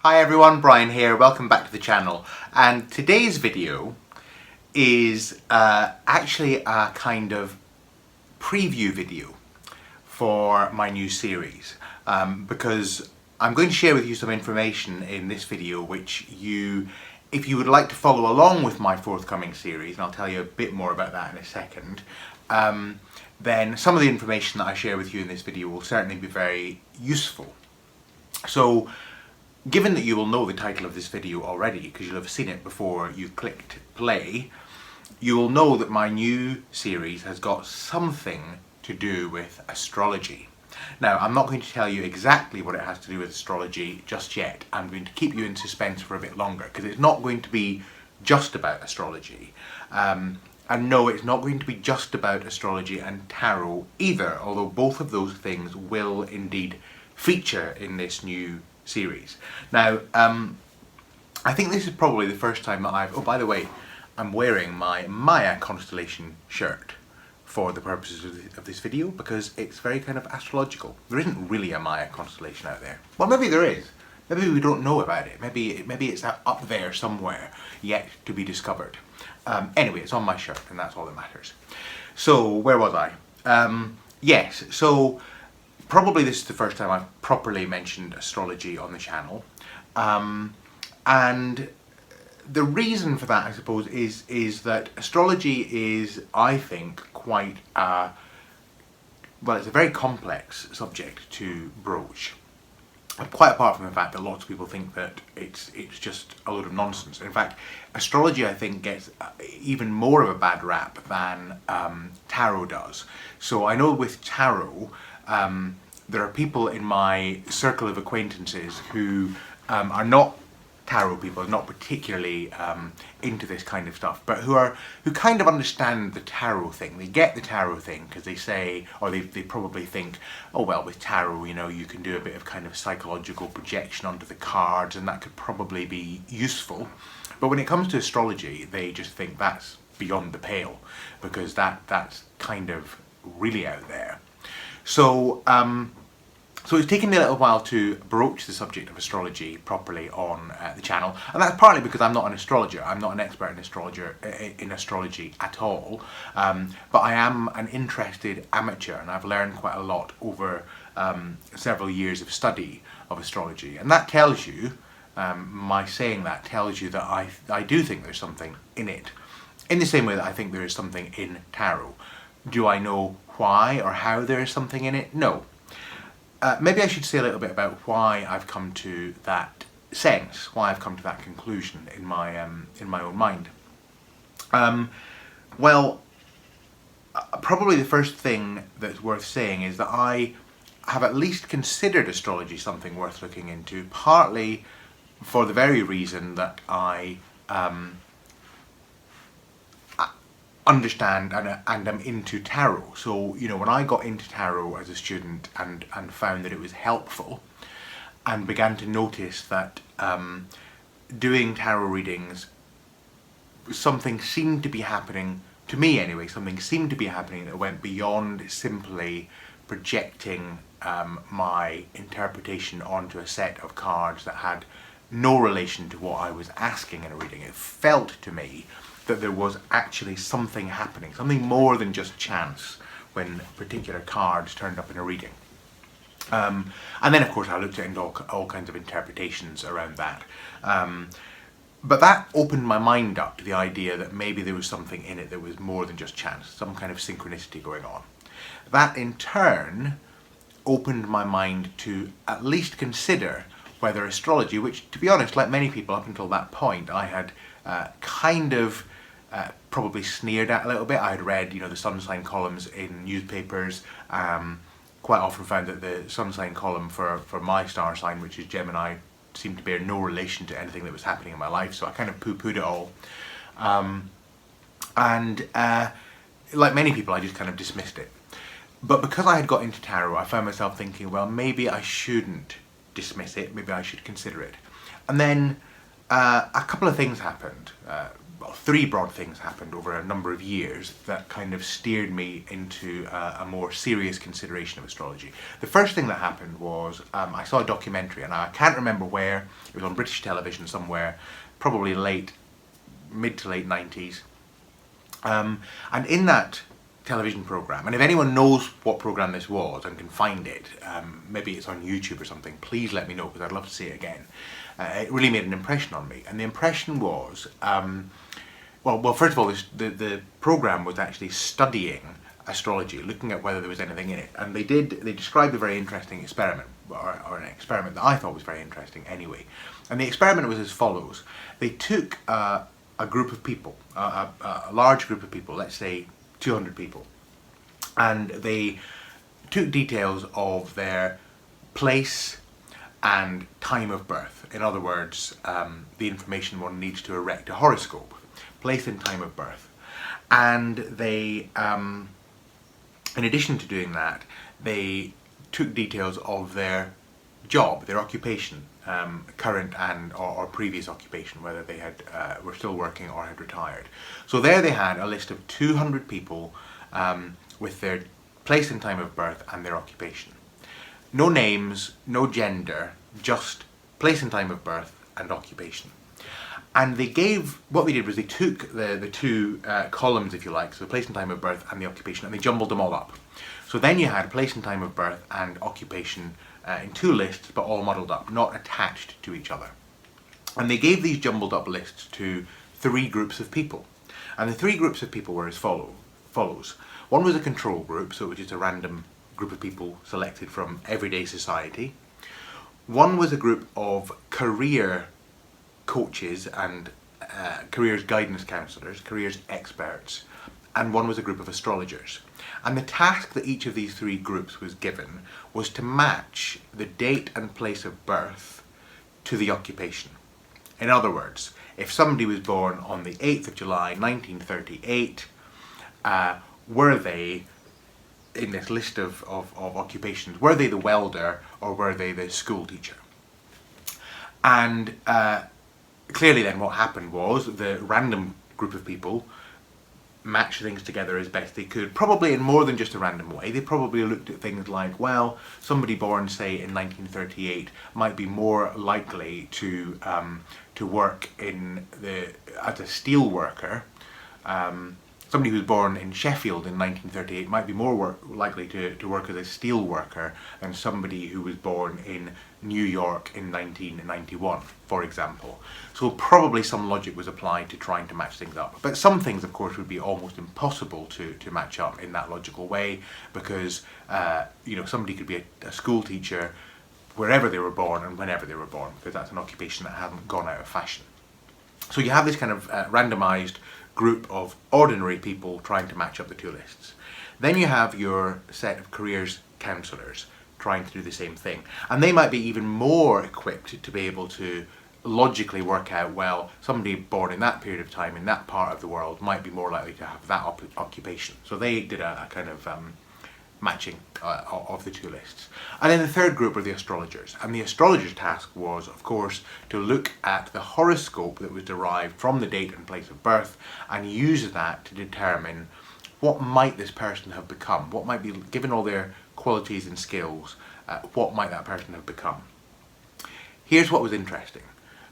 Hi everyone, Brian here, welcome back to the channel, and today's video is actually a kind of preview video for my new series because I'm going to share with you some information in this video which if you would like to follow along with my forthcoming series, and I'll tell you a bit more about that in a second, then some of the information that I share with you in this video will certainly be very useful. So, given that you will know the title of this video already, because you'll have seen it before you clicked play, you will know that my new series has got something to do with astrology. Now, I'm not going to tell you exactly what it has to do with astrology just yet. I'm going to keep you in suspense for a bit longer, because it's not going to be just about astrology. And no, it's not going to be just about astrology and tarot either, although both of those things will indeed feature in this new series. Now, I think this is probably the first time that oh, by the way, I'm wearing my Maya constellation shirt for the purposes of this video because it's very kind of astrological. There isn't really a Maya constellation out there. Well, maybe there is. Maybe we don't know about it. Maybe it's up there somewhere yet to be discovered. Anyway, it's on my shirt and that's all that matters. So, where was I? Yes, so probably this is the first time I've properly mentioned astrology on the channel, and the reason for that, I suppose, is that astrology is, I think, quite well, it's a very complex subject to broach. Quite apart from the fact that lots of people think that it's just a load of nonsense. In fact, astrology, I think, gets even more of a bad rap than tarot does. So I know with tarot, there are people in my circle of acquaintances who are not tarot people, not particularly into this kind of stuff, but who kind of understand the tarot thing. They get the tarot thing because they say, or they probably think, oh well, with tarot, you know, you can do a bit of kind of psychological projection onto the cards, and that could probably be useful. But when it comes to astrology, they just think that's beyond the pale, because that's kind of really out there. So, so it's taken me a little while to broach the subject of astrology properly on the channel, and that's partly because I'm not an astrologer. I'm not an expert in astrology at all, but I am an interested amateur, and I've learned quite a lot over several years of study of astrology. And that tells you, my saying that tells you that I do think there's something in it, in the same way that I think there is something in tarot. Do I know why or how there is something in it? No. Maybe I should say a little bit about why I've come to that sense, why I've come to that conclusion in my own mind. Well, probably the first thing that's worth saying is that I have at least considered astrology something worth looking into, partly for the very reason that I understand and am into tarot. So, you know, when I got into tarot as a student and found that it was helpful, and began to notice that doing tarot readings, something seemed to be happening, to me anyway, something seemed to be happening that went beyond simply projecting my interpretation onto a set of cards that had no relation to what I was asking in a reading. It felt to me that there was actually something happening, something more than just chance when particular cards turned up in a reading. And then, of course, I looked into all kinds of interpretations around that. But that opened my mind up to the idea that maybe there was something in it that was more than just chance, some kind of synchronicity going on. That, in turn, opened my mind to at least consider whether astrology, which, to be honest, like many people up until that point, I had kind of probably sneered at a little bit. I had read, you know, the sun sign columns in newspapers. Quite often found that the sun sign column for my star sign, which is Gemini, seemed to bear no relation to anything that was happening in my life. So I kind of poo-pooed it all. Like many people, I just kind of dismissed it. But because I had got into tarot, I found myself thinking, well, maybe I shouldn't dismiss it. Maybe I should consider it. And then a couple of things happened. well, three broad things happened over a number of years that kind of steered me into a more serious consideration of astrology. The first thing that happened was I saw a documentary, and I can't remember where. It was on British television somewhere, probably mid to late 90s. And in that television program, and if anyone knows what program this was and can find it, maybe it's on YouTube or something, please let me know, because I'd love to see it again. It really made an impression on me, and the impression was, well, first of all, the program was actually studying astrology, looking at whether there was anything in it, and they described a very interesting experiment, or an experiment that I thought was very interesting anyway. And the experiment was as follows: they took a group of people, a large group of people, let's say 200 people, and they took details of their place and time of birth. In other words, the information one needs to erect a horoscope, place and time of birth. And they, in addition to doing that, they took details of their job, their occupation, current and or previous occupation, whether they were still working or had retired. So there they had a list of 200 people with their place and time of birth and their occupation. No names, no gender, just place and time of birth and occupation. And what they did was they took the two columns, if you like, so the place and time of birth and the occupation, and they jumbled them all up. So then you had place and time of birth and occupation in two lists, but all muddled up, not attached to each other. And they gave these jumbled up lists to three groups of people. And the three groups of people were as follows. One was a control group, so it was just a random group of people selected from everyday society. One was a group of career coaches and careers guidance counsellors, careers experts, and one was a group of astrologers. And the task that each of these three groups was given was to match the date and place of birth to the occupation. In other words, if somebody was born on the 8th of July 1938, were they, in this list of occupations, were they the welder or were they the school teacher? And clearly then what happened was the random group of people matched things together as best they could, probably in more than just a random way. They probably looked at things like, well, somebody born, say, in 1938 might be more likely to work as a steel worker. Somebody who was born in Sheffield in 1938 might be more likely to work as a steel worker than somebody who was born in New York in 1991, for example. So probably some logic was applied to trying to match things up. But some things, of course, would be almost impossible to match up in that logical way, because somebody could be a school teacher wherever they were born and whenever they were born, because that's an occupation that hasn't gone out of fashion. So you have this kind of randomized group of ordinary people trying to match up the two lists. Then you have your set of careers counsellors trying to do the same thing. And they might be even more equipped to be able to logically work out, well, somebody born in that period of time in that part of the world might be more likely to have that occupation. So they did a kind of matching of the two lists. And then the third group were the astrologers. And the astrologer's task was, of course, to look at the horoscope that was derived from the date and place of birth and use that to determine what might this person have become, what might be, given all their qualities and skills, what might that person have become. Here's what was interesting.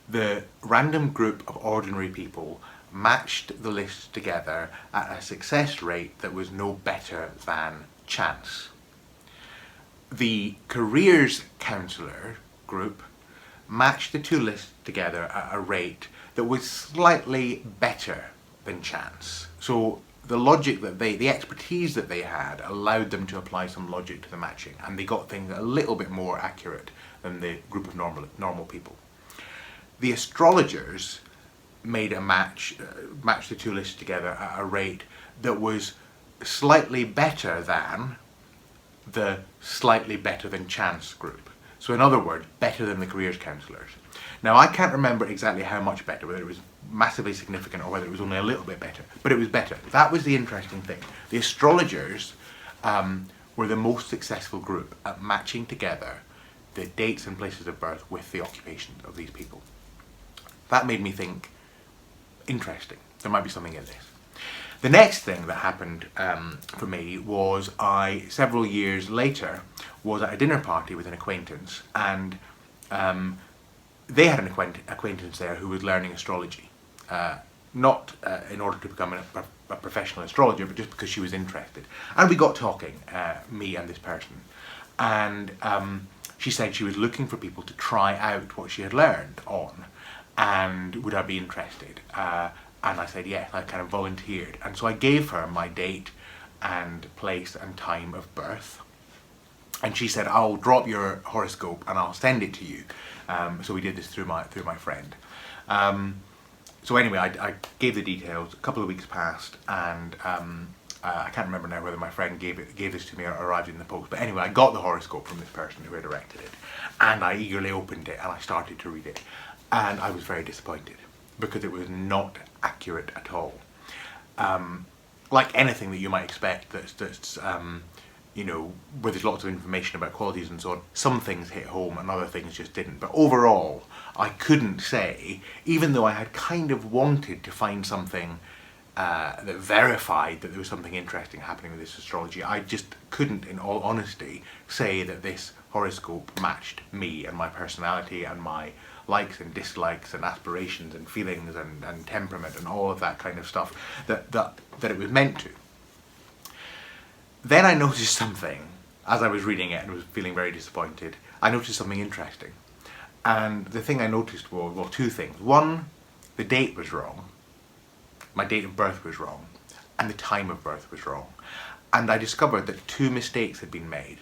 The random group of ordinary people matched the lists together at a success rate that was no better than chance. The careers counsellor group matched the two lists together at a rate that was slightly better than chance. So the logic that the expertise that they had allowed them to apply some logic to the matching, and they got things a little bit more accurate than the group of normal people. The astrologers made a matched the two lists together at a rate that was slightly better than the slightly better than chance group. So in other words, better than the careers counsellors. Now I can't remember exactly how much better, whether it was massively significant or whether it was only a little bit better, but it was better. That was the interesting thing. The astrologers were the most successful group at matching together the dates and places of birth with the occupations of these people. That made me think, interesting. There might be something in this. The next thing that happened for me was several years later, was at a dinner party with an acquaintance, and they had an acquaintance there who was learning astrology. Not in order to become a professional astrologer, but just because she was interested. And we got talking, me and this person, and she said she was looking for people to try out what she had learned on, and would I be interested? And I said yes. I kind of volunteered, and so I gave her my date and place and time of birth, and she said, I'll drop your horoscope and I'll send it to you. So we did this through my friend. So anyway, I gave the details. A couple of weeks passed, and I can't remember now whether my friend gave this to me or arrived in the post. But anyway, I got the horoscope from this person who had erected it, and I eagerly opened it and I started to read it, and I was very disappointed because it was not accurate at all. Like anything that you might expect, that's you know, where there's lots of information about qualities and so on, some things hit home and other things just didn't. But overall, I couldn't say, even though I had kind of wanted to find something that verified that there was something interesting happening with this astrology, I just couldn't, in all honesty, say that this horoscope matched me and my personality and my likes and dislikes and aspirations and feelings and temperament and all of that kind of stuff that it was meant to. Then I noticed something, as I was reading it and was feeling very disappointed, I noticed something interesting. And the thing I noticed was, well, two things. One, the date was wrong. My date of birth was wrong. And the time of birth was wrong. And I discovered that two mistakes had been made.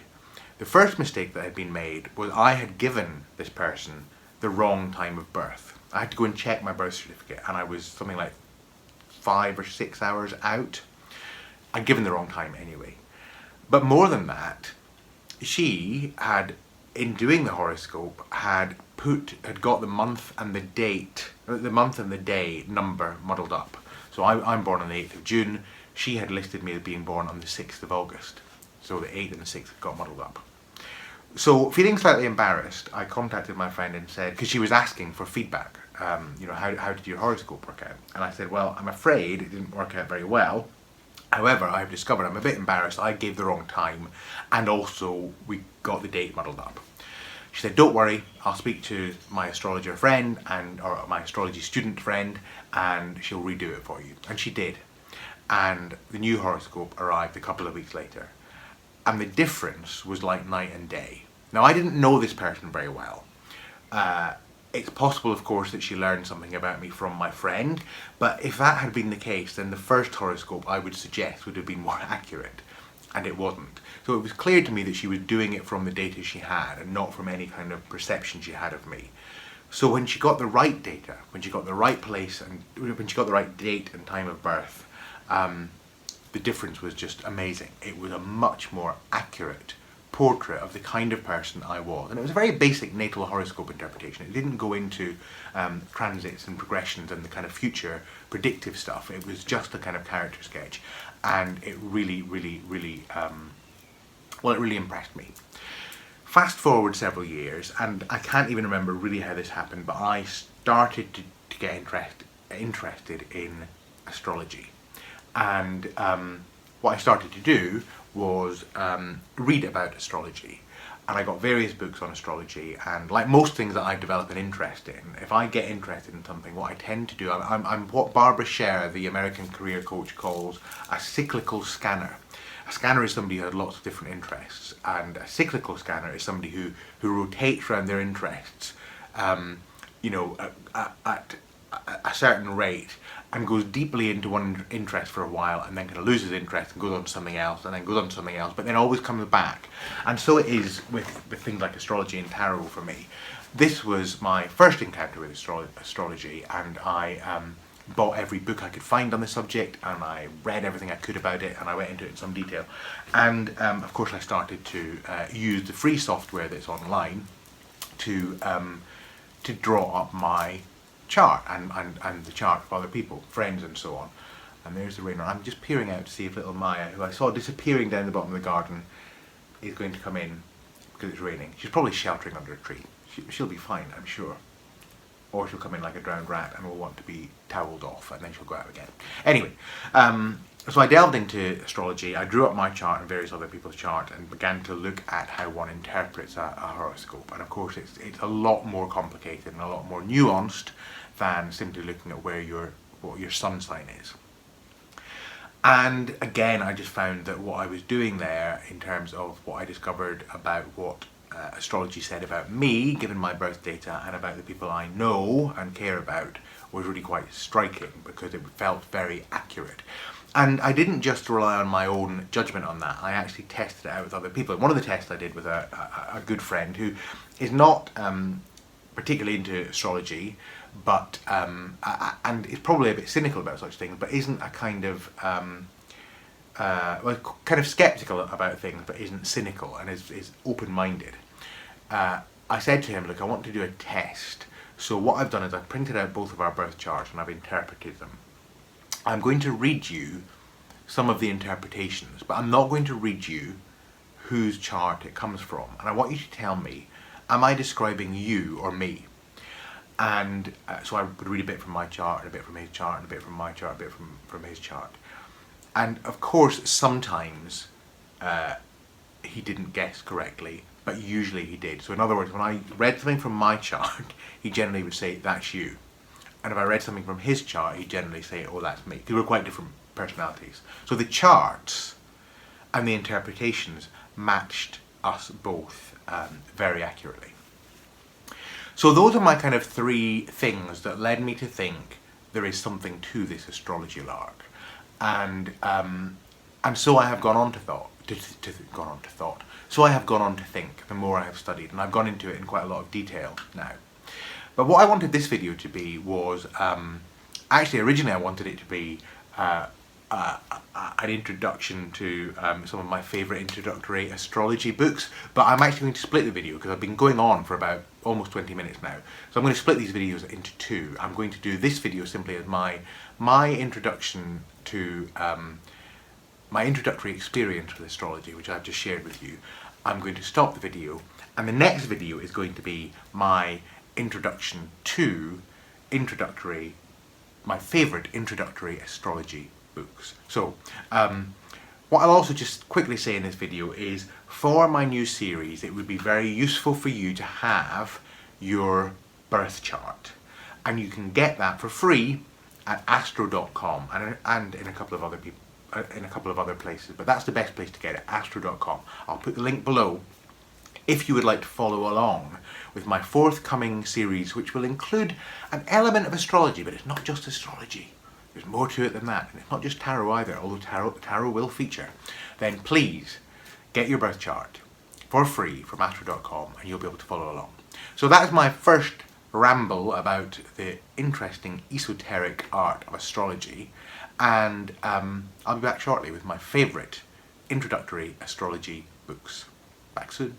The first mistake that had been made was I had given this person the wrong time of birth. I had to go and check my birth certificate, and I was something like 5 or 6 hours out. I'd given the wrong time anyway. But more than that, she had, in doing the horoscope, had got the month and the date, the month and the day number muddled up. So I'm born on the 8th of June. She had listed me as being born on the 6th of August. So the 8th and the 6th got muddled up. So feeling slightly embarrassed, I contacted my friend and said, because she was asking for feedback, you know, how did your horoscope work out? And I said, well, I'm afraid it didn't work out very well. However, I've discovered I'm a bit embarrassed. I gave the wrong time, and also we got the date muddled up. She said, don't worry, I'll speak to my astrologer friend or my astrology student friend, and she'll redo it for you. And she did. And the new horoscope arrived a couple of weeks later. And the difference was like night and day. Now, I didn't know this person very well. It's possible, of course, that she learned something about me from my friend, but if that had been the case, then the first horoscope I would suggest would have been more accurate, and it wasn't. So it was clear to me that she was doing it from the data she had, and not from any kind of perception she had of me. So when she got the right data, when she got the right place, and when she got the right date and time of birth, the difference was just amazing. It was a much more accurate portrait of the kind of person I was. And it was a very basic natal horoscope interpretation. It didn't go into transits and progressions and the kind of future predictive stuff. It was just a kind of character sketch. And it really, really, really, well, it really impressed me. Fast forward several years, and I can't even remember really how this happened, but I started to get interested in astrology. And what I started to do was read about astrology, and I got various books on astrology, and like most things that I develop an interest in, if I get interested in something, what I tend to do, I'm what Barbara Sher, the American career coach, calls a cyclical scanner. A scanner is somebody who has lots of different interests, and a cyclical scanner is somebody who rotates around their interests, you know, at a certain rate, and goes deeply into one interest for a while, and then kind of loses interest and goes on to something else, and then goes on to something else, but then always comes back. And so it is with things like astrology and tarot for me. This was my first encounter with astrology, and I bought every book I could find on the subject, and I read everything I could about it, and I went into it in some detail. And of course I started to use the free software that's online to draw up my chart and the chart of other people, friends and so on. And there's the rain. I'm just peering out to see if little Maya, who I saw disappearing down the bottom of the garden, is going to come in because it's raining. She's probably sheltering under a tree. She'll be fine, I'm sure. or she'll come in like a drowned rat and will want to be towelled off, and then she'll go out again. Anyway, so I delved into astrology. I drew up my chart and various other people's chart and began to look at how one interprets a horoscope. And of course it's a lot more complicated and a lot more nuanced than simply looking at what your sun sign is. And again, I just found that what I was doing there, in terms of what I discovered about what astrology said about me, given my birth data, and about the people I know and care about, was really quite striking, because it felt very accurate. And I didn't just rely on my own judgment on that. I actually tested it out with other people. One of the tests I did with a good friend who is not particularly into astrology, but and is probably a bit cynical about such things, but isn't a kind of kind of skeptical about things, but isn't cynical, and is open-minded. I said to him, look, I want to do a test. So what I've done is I've printed out both of our birth charts and I've interpreted them. I'm going to read you some of the interpretations, but I'm not going to read you whose chart it comes from. And I want you to tell me, am I describing you or me? And so I would read a bit from my chart, and a bit from his chart, and a bit from my chart, a bit from his chart. And of course, sometimes he didn't guess correctly, but usually he did. So in other words, when I read something from my chart, he generally would say, that's you. And if I read something from his chart, he'd generally say, oh, that's me. Because we're quite different personalities. So the charts and the interpretations matched us both very accurately. So those are my kind of three things that led me to think there is something to this astrology lark. And so I have gone on to thought. So I have gone on to think the more I have studied, and I've gone into it in quite a lot of detail now. But what I wanted this video to be was, actually originally I wanted it to be an introduction to some of my favourite introductory astrology books, but I'm actually going to split the video because I've been going on for about almost 20 minutes now. So I'm going to split these videos into two. I'm going to do this video simply as my introduction to my introductory experience with astrology, which I've just shared with you. I'm going to stop the video, and the next video is going to be my introduction to my favourite introductory astrology books. So what I'll also just quickly say in this video is, for my new series, it would be very useful for you to have your birth chart, and you can get that for free at astro.com and in a couple of other places, but that's the best place to get it, astro.com. I'll put the link below if you would like to follow along with my forthcoming series, which will include an element of astrology, but it's not just astrology. There's more to it than that, and it's not just tarot either, although tarot will feature. Then please get your birth chart for free from astro.com, and you'll be able to follow along. So that's my first ramble about the interesting esoteric art of astrology, and I'll be back shortly with my favourite introductory astrology books. Back soon.